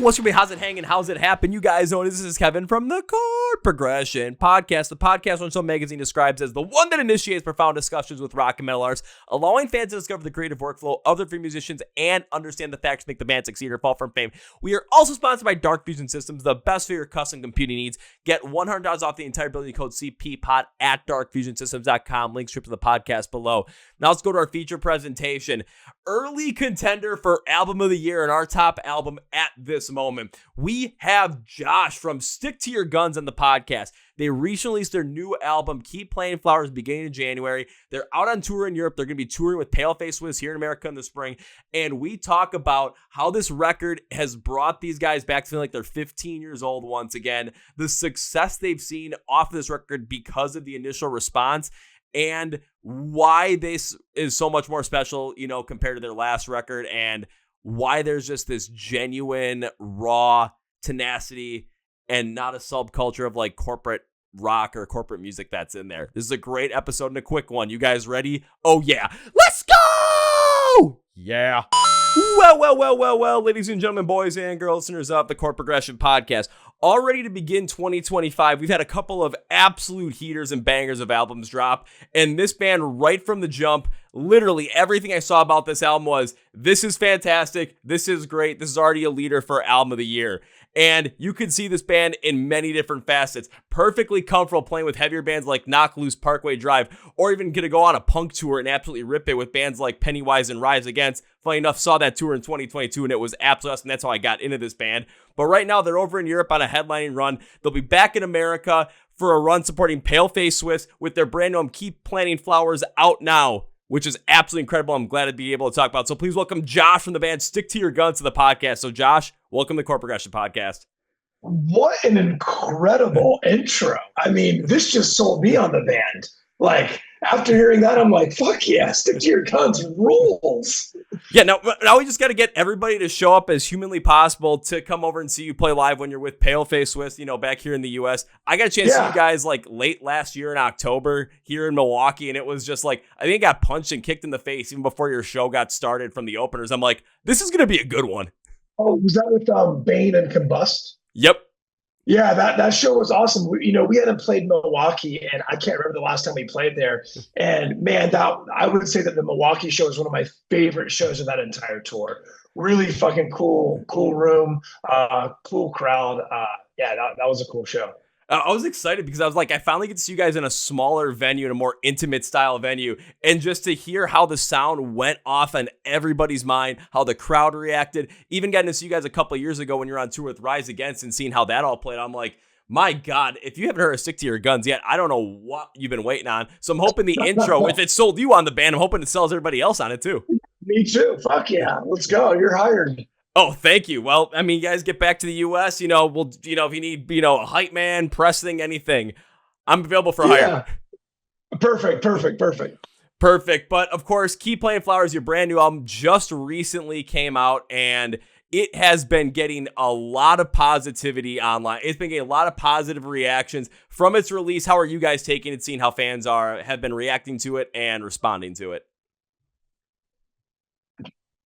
What's your name? How's it hanging? How's it happen? You guys know this is Kevin from the Chord Progression Podcast. The podcast on Some Magazine describes as the one that initiates profound discussions with rock and metal artists, allowing fans to discover the creative workflow of their favorite musicians and understand the factors that make the band succeed or fall from fame. We are also sponsored by Dark Fusion Systems, the best for your custom computing needs. Get $100 off the entire building code CPPOD at darkfusionsystems.com. Links to the podcast below. Now let's go to our feature presentation. Early contender for Album of the Year and our top album at this moment. We have Josh from Stick to Your Guns on the podcast. They recently released their new album, Keep Playing Flowers, beginning in January. They're out on tour in Europe. They're going to be touring with Paleface Swiss here in America in the spring. And we talk about how this record has brought these guys back to feeling like they're 15 years old once again, the success they've seen off of this record because of the initial response, and why this is so much more special, you know, compared to their last record, and why there's just this genuine, raw tenacity and not a subculture of like corporate rock or corporate music that's in there. This is a great episode and a quick one. You guys ready? Oh yeah. Let's go! Yeah. Well, ladies and gentlemen, boys and girls, listeners of the Chord Progression Podcast. All ready to begin 2025. We've had a couple of absolute heaters and bangers of albums drop, and this band right from the jump, literally everything I saw about this album was, this is fantastic, this is great, this is already a leader for Album of the Year. And you could see this band in many different facets. Perfectly comfortable playing with heavier bands like Knock Loose, Parkway Drive, or even going to go on a punk tour and absolutely rip it with bands like Pennywise and Rise Against. Funny enough, saw that tour in 2022 and it was absolutely awesome. That's how I got into this band. But right now they're over in Europe on a headlining run. They'll be back in America for a run supporting Paleface Swiss with their brand new Keep Planting Flowers out now, which is absolutely incredible. I'm glad to be able to talk about. So please welcome Josh from the band Stick to Your Guns to the podcast. So Josh, welcome to the Chord Progression Podcast. What an incredible intro. I mean, this just sold me on the band. Like, after hearing that, I'm like, fuck yeah, Stick to Your Guns rules. Yeah, now we just got to get everybody to show up as humanly possible to come over and see you play live when you're with Paleface Swiss, you know, back here in the U.S. I got a chance to see you guys like late last year in October here in Milwaukee, and it was just like, I think I got punched and kicked in the face even before your show got started from the openers. I'm like, this is going to be a good one. Oh, was that with Bane and Combust? Yep. Yeah, that show was awesome. We hadn't played Milwaukee, and I can't remember the last time we played there. And man, I would say that the Milwaukee show is one of my favorite shows of that entire tour. Really fucking cool room, cool crowd. Yeah, that was a cool show. I was excited because I was like, I finally get to see you guys in a smaller venue, in a more intimate style venue. And just to hear how the sound went off on everybody's mind, how the crowd reacted, even getting to see you guys a couple of years ago when you're on tour with Rise Against and seeing how that all played, I'm like, my God, if you haven't heard of Stick to Your Guns yet, I don't know what you've been waiting on. So I'm hoping the intro, if it sold you on the band, I'm hoping it sells everybody else on it too. Me too. Fuck yeah. Let's go. You're hired. Oh, thank you. Well, I mean, you guys get back to the U.S., you know, if you need, a hype man, press thing, anything, I'm available for hire. Perfect. But of course, Keep Playing Flowers, your brand new album just recently came out, and it has been getting a lot of positivity online. It's been getting a lot of positive reactions from its release. How are you guys taking it, seeing how fans have been reacting to it and responding to it?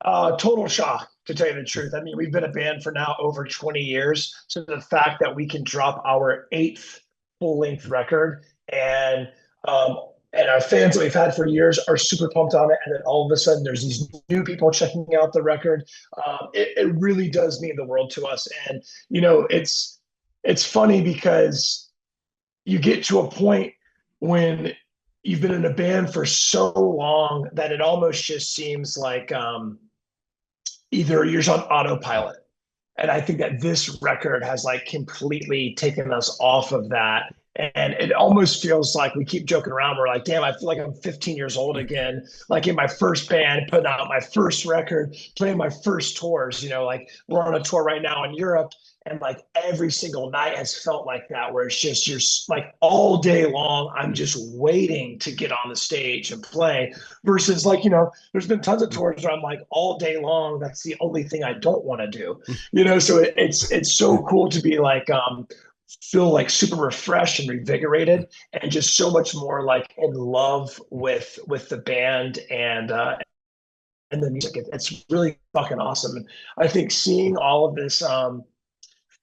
Total shock, to tell you the truth. I mean, we've been a band for now over 20 years. So the fact that we can drop our 8th full-length record and our fans that we've had for years are super pumped on it. And then all of a sudden there's these new people checking out the record. It really does mean the world to us. And, it's funny because you get to a point when you've been in a band for so long that it almost just seems like either you're on autopilot. And I think that this record has like completely taken us off of that. And it almost feels like we keep joking around. We're like, damn, I feel like I'm 15 years old again, like in my first band, putting out my first record, playing my first tours, like we're on a tour right now in Europe. And like every single night has felt like that, where it's just, you're like all day long, I'm just waiting to get on the stage and play, versus like, there's been tons of tours where I'm like all day long, that's the only thing I don't want to do, so it's so cool to be like, feel like super refreshed and revigorated and just so much more like in love with the band and the music. It's really fucking awesome. And I think seeing all of this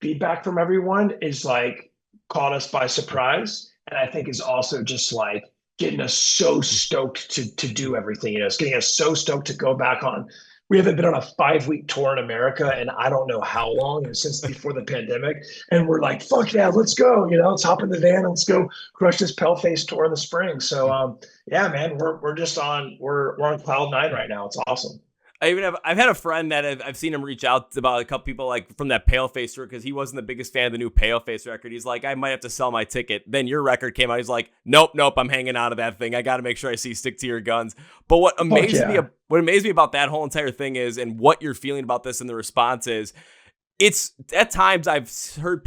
feedback from everyone is like caught us by surprise, and I think is also just like getting us so stoked to do everything. It's getting us so stoked to go back on. We haven't been on a 5-week tour in America, and I don't know how long, and since before the pandemic. And we're like, fuck yeah, let's go. Let's hop in the van and let's go crush this Paleface tour in the spring. So yeah, man, we're just we're on cloud nine right now. It's awesome. I've had a friend that I've seen him reach out about a couple people like from that Paleface tour because he wasn't the biggest fan of the new Paleface record. He's like, I might have to sell my ticket. Then your record came out. He's like, nope, I'm hanging out of that thing. I got to make sure I see Stick to Your Guns. But what amazed me about that whole entire thing is, and what you're feeling about this and the response is, it's at times I've heard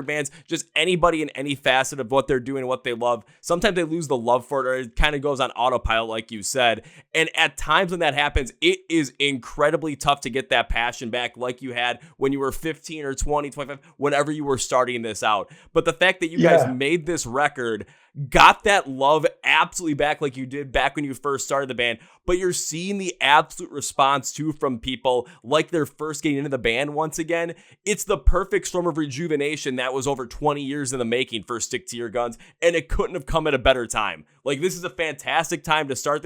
bands, just anybody in any facet of what they're doing and what they love. Sometimes they lose the love for it, or it kind of goes on autopilot, like you said. And at times when that happens, it is incredibly tough to get that passion back like you had when you were 15 or 20, 25, whenever you were starting this out. But the fact that you guys made this record, got that love absolutely back like you did back when you first started the band, but you're seeing the absolute response too from people like they're first getting into the band once again. It's the perfect storm of rejuvenation that was over 20 years in the making for Stick to Your Guns, and it couldn't have come at a better time. Like, this is a fantastic time to start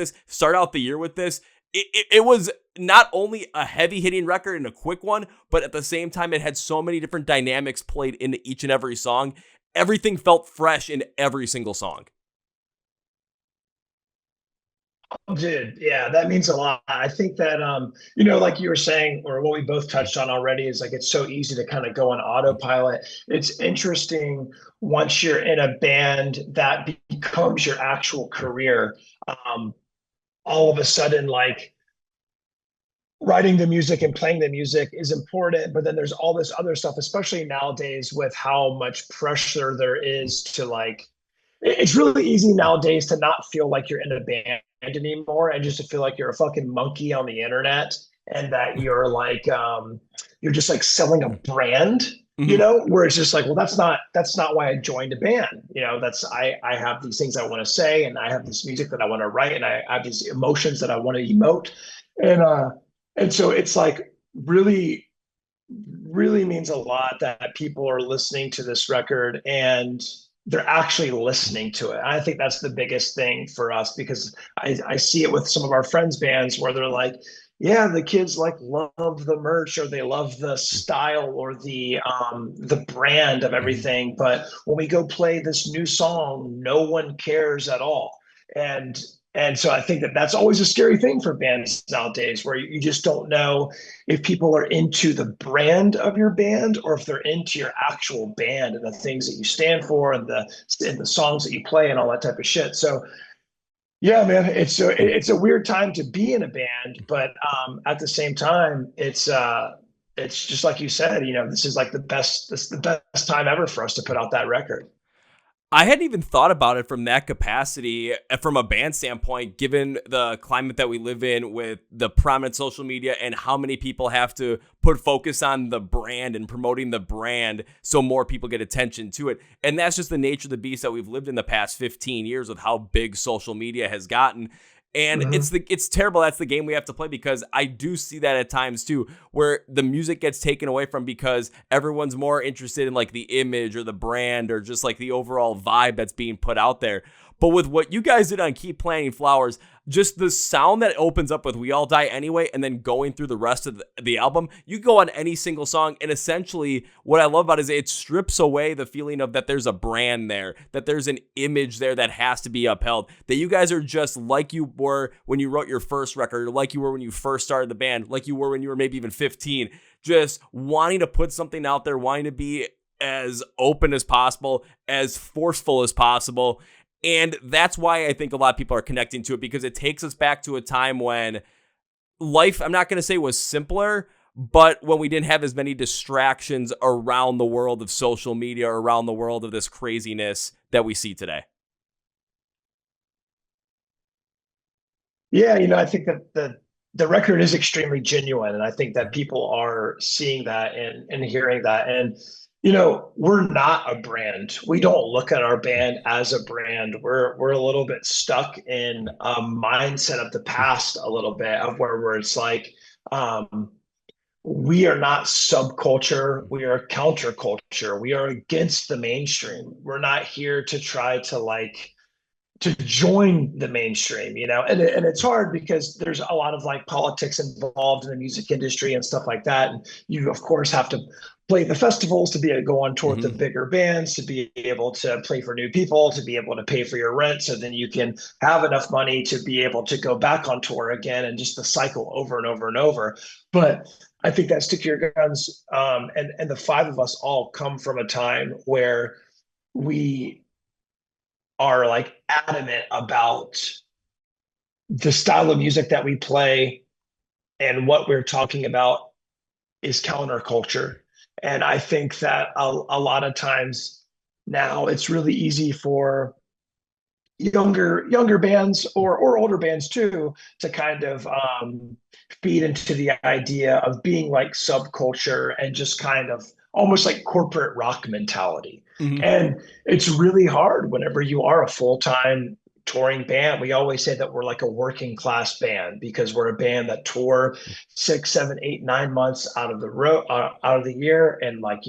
out the year with this. It was not only a heavy-hitting record and a quick one, but at the same time, it had so many different dynamics played into each and every song. Everything felt fresh in every single song. Dude, yeah, that means a lot. I think that like you were saying, or what we both touched on already, is like it's so easy to kind of go on autopilot. It's interesting once you're in a band that becomes your actual career. All of a sudden, like, writing the music and playing the music is important, but then there's all this other stuff, especially nowadays with how much pressure there is to, like, it's really easy nowadays to not feel like you're in a band anymore and just to feel like you're a fucking monkey on the internet, and that you're like you're just like selling a brand, where it's just like, well, that's not why I joined a band. I have these things I want to say, and I have this music that I want to write, and I have these emotions that I want to emote. And so it's like really, really means a lot that people are listening to this record and they're actually listening to it. I think that's the biggest thing for us, because I see it with some of our friends' bands where they're like, yeah, the kids like love the merch, or they love the style, or the brand of everything. But when we go play this new song, no one cares at all. And so I think that that's always a scary thing for bands nowadays, where you just don't know if people are into the brand of your band or if they're into your actual band and the things that you stand for, and the songs that you play and all that type of shit. So yeah, man, it's a weird time to be in a band, but at the same time, it's just like you said, this is like the best time ever for us to put out that record. I hadn't even thought about it from that capacity, from a band standpoint, given the climate that we live in with the prominent social media and how many people have to put focus on the brand and promoting the brand so more people get attention to it. And that's just the nature of the beast that we've lived in the past 15 years with how big social media has gotten. And it's terrible. That's the game we have to play, because I do see that at times too, where the music gets taken away from because everyone's more interested in like the image or the brand or just like the overall vibe that's being put out there. But with what you guys did on Keep Planting Flowers, just the sound that it opens up with We All Die Anyway, and then going through the rest of the album, you go on any single song, and essentially what I love about it is it strips away the feeling of that there's a brand there, that there's an image there that has to be upheld, that you guys are just like you were when you wrote your first record, or like you were when you first started the band, like you were when you were maybe even 15, just wanting to put something out there, wanting to be as open as possible, as forceful as possible. And that's why I think a lot of people are connecting to it, because it takes us back to a time when life, I'm not going to say was simpler, but when we didn't have as many distractions around the world of social media, or around the world of this craziness that we see today. Yeah, I think that the record is extremely genuine, and I think that people are seeing that and hearing that. And We're not a brand. We don't look at our band as a brand. We're a little bit stuck in a mindset of the past, a little bit of where it's like, um, we are not subculture. We are counterculture. We are against the mainstream. We're not here to try to join the mainstream, and it's hard because there's a lot of like politics involved in the music industry and stuff like that. And you, of course, have to play the festivals to be able to go on tour with the bigger bands, to be able to play for new people, to be able to pay for your rent. So then you can have enough money to be able to go back on tour again, and just the cycle over and over and over. But I think that Stick to Your Guns, and the five of us all come from a time where we are like adamant about the style of music that we play, and what we're talking about is counterculture. And I think that a lot of times now it's really easy for younger bands, or older bands too, to kind of feed into the idea of being like subculture and just kind of almost like corporate rock mentality. And it's really hard whenever you are a full-time touring band. We always say that we're like a working class band because we're a band that tour 6, 7, 8, 9 months out of the out of the year. And like,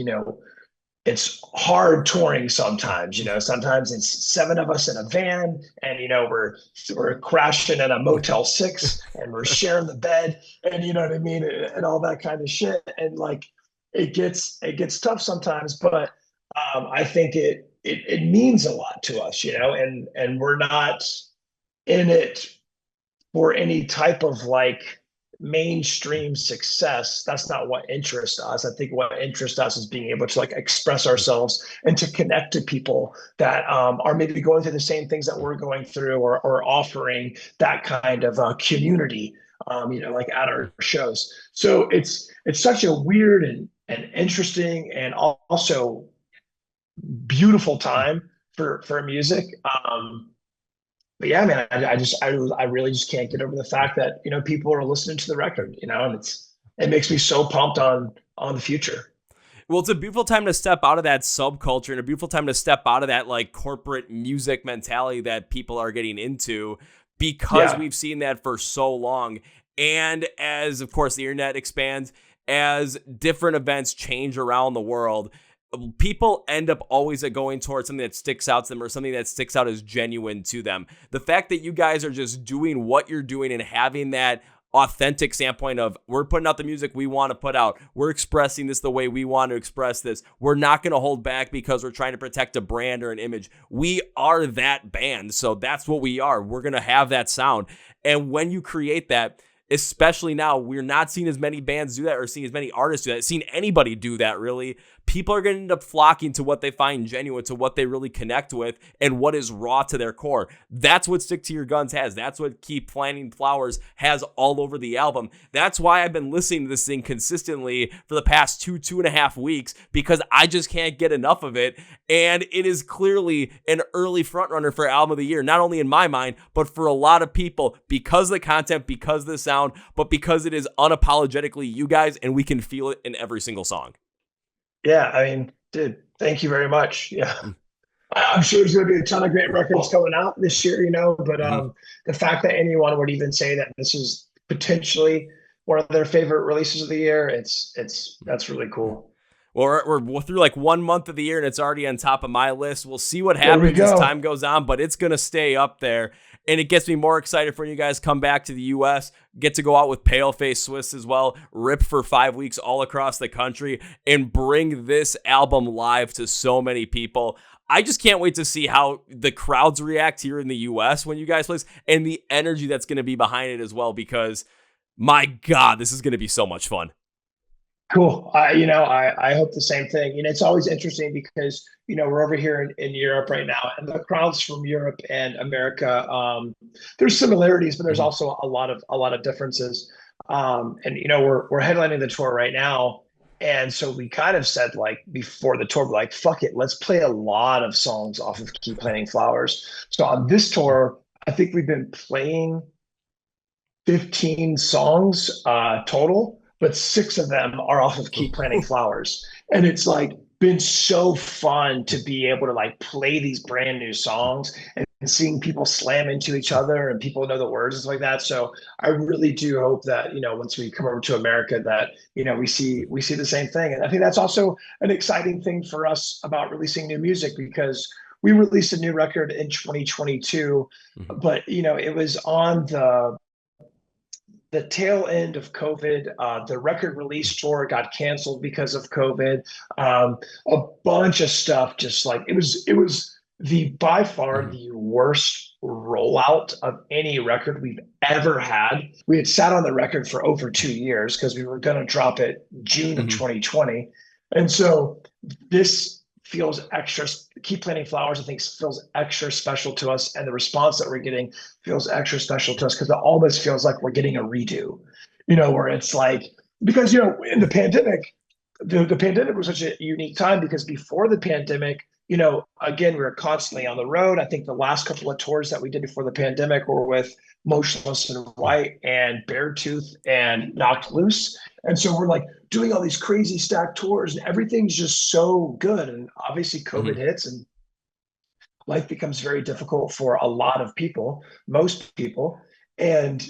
it's hard touring sometimes. Sometimes it's 7 of us in a van, and we're crashing in a Motel 6, and we're sharing the bed, and you know what I mean, and all that kind of shit. And like it gets tough sometimes, but I think it means a lot to us, and we're not in it for any type of like mainstream success. That's not what interests us. I think what interests us is being able to like express ourselves and to connect to people that are maybe going through the same things that we're going through, or offering that kind of community, like at our shows. So it's such a weird and interesting and also beautiful time for music. But yeah, man, I really just can't get over the fact that people are listening to the record, and it makes me so pumped on the future. Well, it's a beautiful time to step out of that subculture, and a beautiful time to step out of that like corporate music mentality that people are getting into, because we've seen that for so long. And as, of course, the internet expands, as different events change around the world, people end up always going towards something that sticks out to them, or something that sticks out as genuine to them. The fact that you guys are just doing what you're doing and having that authentic standpoint of, we're putting out the music we want to put out, we're expressing this the way we want to express this, we're not going to hold back because we're trying to protect a brand or an image. We are that band, so that's what we are. We're going to have that sound. And when you create that, especially now, we're not seeing as many bands do that, or seeing as many artists do that, seeing anybody do that really. People are going to end up flocking to what they find genuine, to what they really connect with, and what is raw to their core. That's what Stick to Your Guns has. That's what Keep Planting Flowers has all over the album. That's why I've been listening to this thing consistently for the past 2.5 weeks, because I just can't get enough of it. And it is clearly an early frontrunner for Album of the Year, not only in my mind, but for a lot of people, because of the content, because of the sound, but because it is unapologetically you guys, and we can feel it in every single song. Yeah, I mean, dude, thank you very much. Yeah, I'm sure there's going to be a ton of great records coming out this year, but the fact that anyone would even say that this is potentially one of their favorite releases of the year, that's really cool. Well, we're through like 1 month of the year, and it's already on top of my list. We'll see what happens as time goes on, but it's going to stay up there. And it gets me more excited for when you guys come back to the U.S., get to go out with Paleface Swiss as well, rip for 5 weeks all across the country, and bring this album live to so many people. I just can't wait to see how the crowds react here in the U.S. when you guys play this, and the energy that's going to be behind it as well, because my God, this is going to be so much fun. Cool. I hope the same thing. It's always interesting because, we're over here in Europe right now, and the crowds from Europe and America, there's similarities, but there's also a lot of differences. And, we're headlining the tour right now. And so we kind of said, like, before the tour, like, fuck it, let's play a lot of songs off of Keep Planting Flowers. So on this tour, I think we've been playing 15 songs total, but 6 of them are off of Keep Planting Flowers. And it's like, been so fun to be able to like play these brand new songs and seeing people slam into each other and people know the words and stuff like that. So I really do hope that, once we come over to America that, we see the same thing. And I think that's also an exciting thing for us about releasing new music, because we released a new record in 2022, Mhm. but it was on the tail end of COVID. The record release tour got canceled because of COVID. A bunch of stuff, just like it was the by far Mhm. the worst rollout of any record we've ever had. We had sat on the record for over 2 years because we were going to drop it June of Mhm. 2020. And so this feels extra. Keep Planting Flowers, I think, feels extra special to us. And the response that we're getting feels extra special to us because it almost feels like we're getting a redo, where it's like, because, in the pandemic, the pandemic was such a unique time because before the pandemic, again, we were constantly on the road. I think the last couple of tours that we did before the pandemic were with Motionless and White and Beartooth and Knocked Loose. And so we're like doing all these crazy stacked tours and everything's just so good. And obviously COVID Mhm. hits and life becomes very difficult for a lot of people, most people. And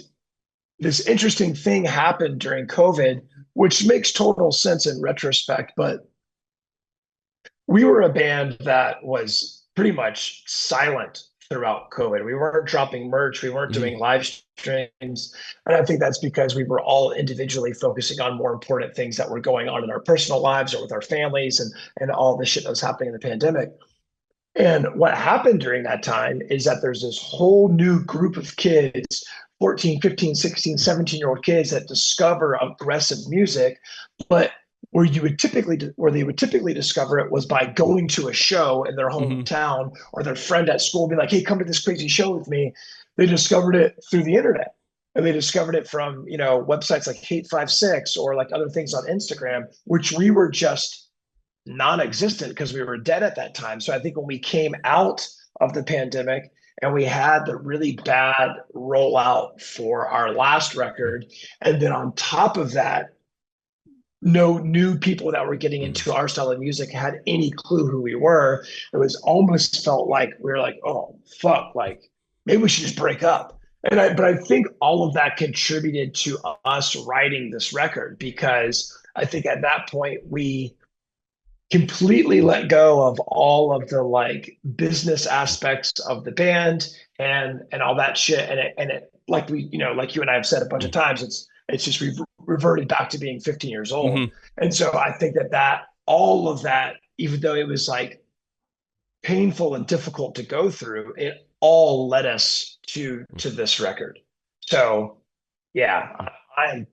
this interesting thing happened during COVID, which makes total sense in retrospect. But we were a band that was pretty much silent throughout COVID. We weren't dropping merch, we weren't Mhm. doing live streams. And I think that's because we were all individually focusing on more important things that were going on in our personal lives or with our families and all the shit that was happening in the pandemic. And what happened during that time is that there's this whole new group of kids, 14, 15, 16, 17-year-old kids that discover aggressive music, but where they would typically discover it was by going to a show in their Mhm. hometown or their friend at school being like, hey, come to this crazy show with me. They discovered it through the internet. And they discovered it from, websites like Hate56 or like other things on Instagram, which we were just non-existent because we were dead at that time. So I think when we came out of the pandemic and we had the really bad rollout for our last record, and then on top of that, no new people that were getting Mhm. into our style of music had any clue who we were. It was almost felt like we were like, oh fuck, like maybe we should just break up. But I think all of that contributed to us writing this record because I think at that point we completely let go of all of the like business aspects of the band and all that shit and it like like you and I have said a bunch of times, it's just reverted back to being 15 years old. Mhm. And so I think that all of that, even though it was like painful and difficult to go through, it all led us to this record. So yeah, I'm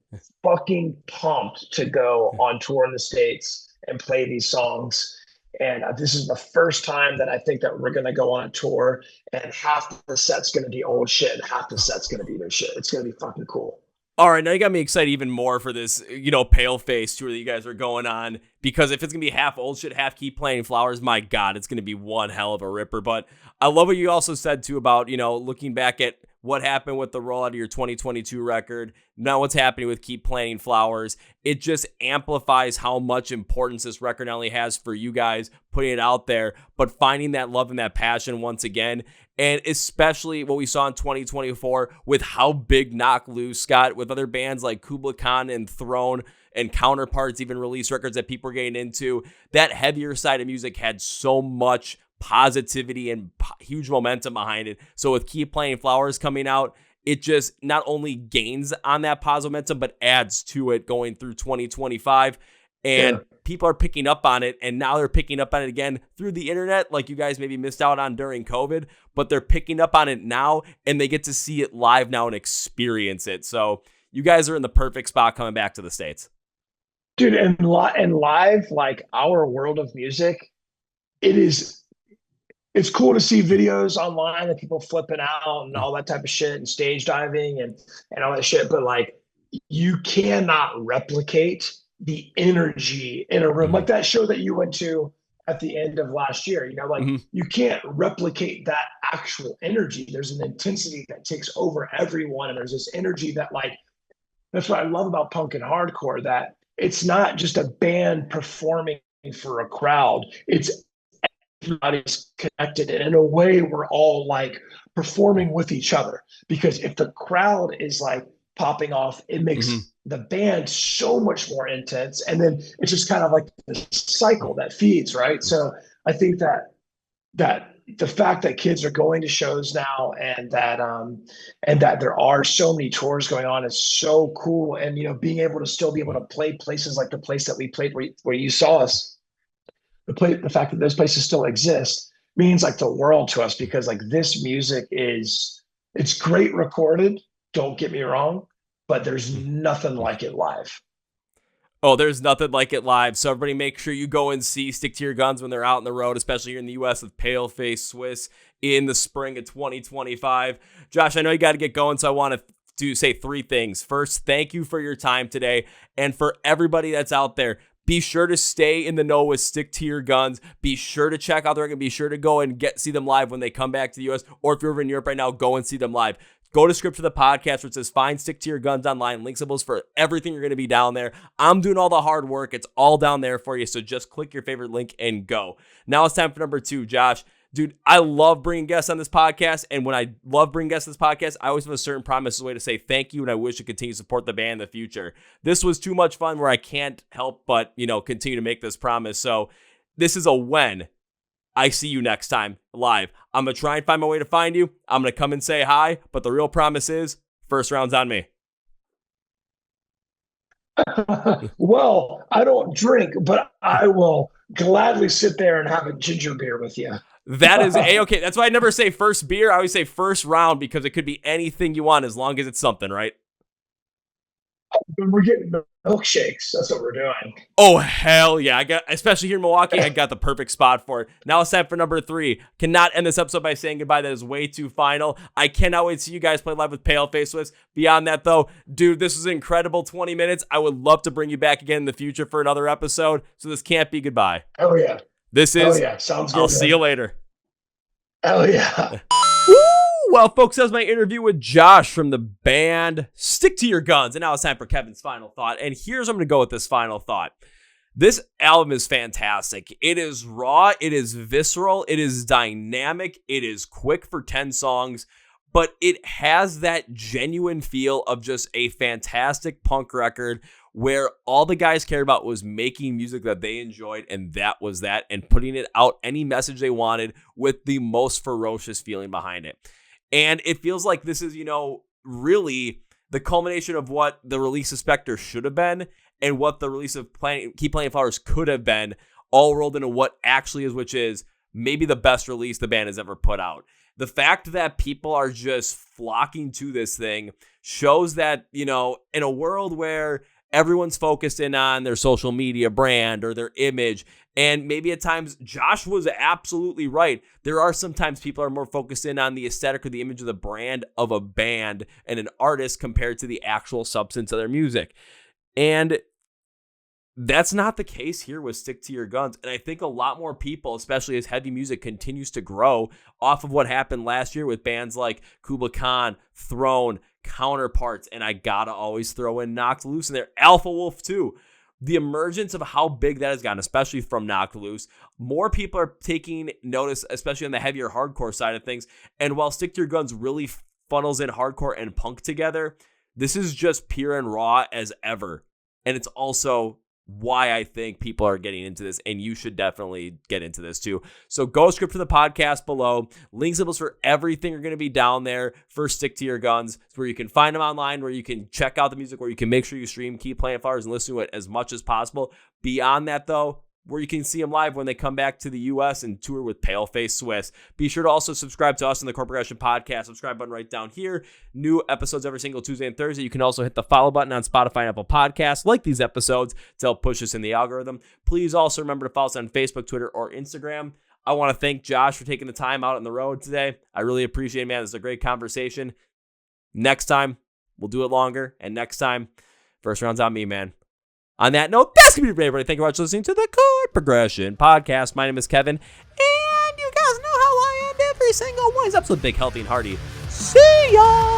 fucking pumped to go on tour in the States and play these songs. And this is the first time that I think that we're going to go on a tour and half the set's going to be old shit and half the set's going to be new shit. It's going to be fucking cool. All right, now you got me excited even more for this, Pale Face tour that you guys are going on. Because if it's gonna be half old shit, half Keep Playing Flowers, my God, it's gonna be one hell of a ripper. But I love what you also said too about looking back at what happened with the rollout of your 2022 record. Now what's happening with Keep Planting Flowers. It just amplifies how much importance this record not only has for you guys putting it out there, but finding that love and that passion once again. And especially what we saw in 2024 with how big Knock Loose got with other bands like Kubla Khan and Throne and Counterparts even released records that people were getting into. That heavier side of music had so much positivity and huge momentum behind it. So with Keep Playing Flowers coming out, it just not only gains on that positive momentum, but adds to it going through 2025. And Yeah. people are picking up on it, and now they're picking up on it again through the internet, like you guys maybe missed out on during COVID, but they're picking up on it now, and they get to see it live now and experience it. So you guys are in the perfect spot coming back to the States. Dude, and live, like our world of music, it is it's cool to see videos online of people flipping out and all that type of shit and stage diving and all that shit. But like you cannot replicate the energy in a room Mm-hmm. like that show that you went to at the end of last year. Like Mm-hmm. you can't replicate that actual energy. There's an intensity that takes over everyone, and there's this energy that like that's what I love about punk and hardcore, that it's not just a band performing for a crowd. It's everybody's connected, and in a way, we're all like performing with each other. Because if the crowd is like popping off, it makes the band so much more intense, and then it's just kind of like the cycle that feeds, right? So I think that the fact that kids are going to shows now, and that there are so many tours going on is so cool. And being able to play places like the place that we played where you saw us, the fact that those places still exist means like the world to us, because like this music it's great recorded, don't get me wrong, but there's nothing like it live. Oh, there's nothing like it live. So everybody make sure you go and see Stick to Your Guns when they're out on the road, especially here in the U.S. with Paleface Swiss in the spring of 2025. Josh, I know you got to get going, so I want to say three things. First, thank you for your time today. And for everybody that's out there, be sure to stay in the know with Stick to Your Guns. Be sure to check out the record. Be sure to go and see them live when they come back to the U.S. Or if you're over in Europe right now, go and see them live. Go to Script for the Podcast where it says find Stick to Your Guns online. Link symbols for everything you're going to be down there. I'm doing all the hard work. It's all down there for you. So just click your favorite link and go. Now it's time for number 2. Josh, dude, I love bringing guests on this podcast. And when I love bringing guests on this podcast, I always have a certain promise as a way to say thank you. And I wish to continue to support the band in the future. This was too much fun where I can't help but, continue to make this promise. So this is a when I see you next time live. I'm going to try and find my way to find you. I'm going to come and say hi, but the real promise is first round's on me. Well, I don't drink, but I will gladly sit there and have a ginger beer with you. That is A-okay. That's why I never say first beer. I always say first round, because it could be anything you want as long as it's something, right? We're getting milkshakes. That's what we're doing. Oh, hell yeah. Especially here in Milwaukee, I got the perfect spot for it. Now it's time for number 3. Cannot end this episode by saying goodbye. That is way too final. I cannot wait to see you guys play live with Paleface Swiss. Beyond that, though, dude, this was an incredible 20 minutes. I would love to bring you back again in the future for another episode. So this can't be goodbye. Oh, yeah. This is. Oh, yeah. Sounds good. I'll see you later. Oh, yeah. Woo! Well, folks, that was my interview with Josh from the band Stick to Your Guns. And now it's time for Kevin's final thought. And here's where I'm going to go with this final thought. This album is fantastic. It is raw. It is visceral. It is dynamic. It is quick for 10 songs. But it has that genuine feel of just a fantastic punk record where all the guys cared about was making music that they enjoyed, and that was that, and putting it out any message they wanted with the most ferocious feeling behind it. And it feels like this is, really the culmination of what the release of Spectre should have been and what the release of Keep Playing Flowers could have been, all rolled into what actually is, which is maybe the best release the band has ever put out. The fact that people are just flocking to this thing shows that, in a world where everyone's focused in on their social media brand or their image, and maybe at times Josh was absolutely right. There are sometimes people are more focused in on the aesthetic or the image of the brand of a band and an artist compared to the actual substance of their music. And that's not the case here with Stick to Your Guns. And I think a lot more people, especially as heavy music continues to grow off of what happened last year with bands like Kubla Khan, Throne, Counterparts, and I gotta always throw in Knocked Loose in there, Alpha Wolf too. The emergence of how big that has gotten, especially from Knocked Loose, more people are taking notice, especially on the heavier hardcore side of things. And while Stick to Your Guns really funnels in hardcore and punk together, this is just pure and raw as ever. And it's also why I think people are getting into this, and you should definitely get into this too. So go Script for the Podcast below. Link symbols for everything are going to be down there for Stick to Your Guns. It's where you can find them online, where you can check out the music, where you can make sure you stream Keep Playing Flowers and listen to it as much as possible. Beyond that, though, where you can see them live when they come back to the U.S. and tour with Paleface Swiss. Be sure to also subscribe to us in the Chord Progression Podcast. Subscribe button right down here. New episodes every single Tuesday and Thursday. You can also hit the follow button on Spotify and Apple Podcasts, like these episodes, to help push us in the algorithm. Please also remember to follow us on Facebook, Twitter, or Instagram. I want to thank Josh for taking the time out on the road today. I really appreciate it, man. This is a great conversation. Next time, we'll do it longer. And next time, first round's on me, man. On that note, that's going to be it, everybody. Thank you very much for listening to the Chord Progression Podcast. My name is Kevin, and you guys know how I end every single one. Episode big, healthy, and hearty. See ya!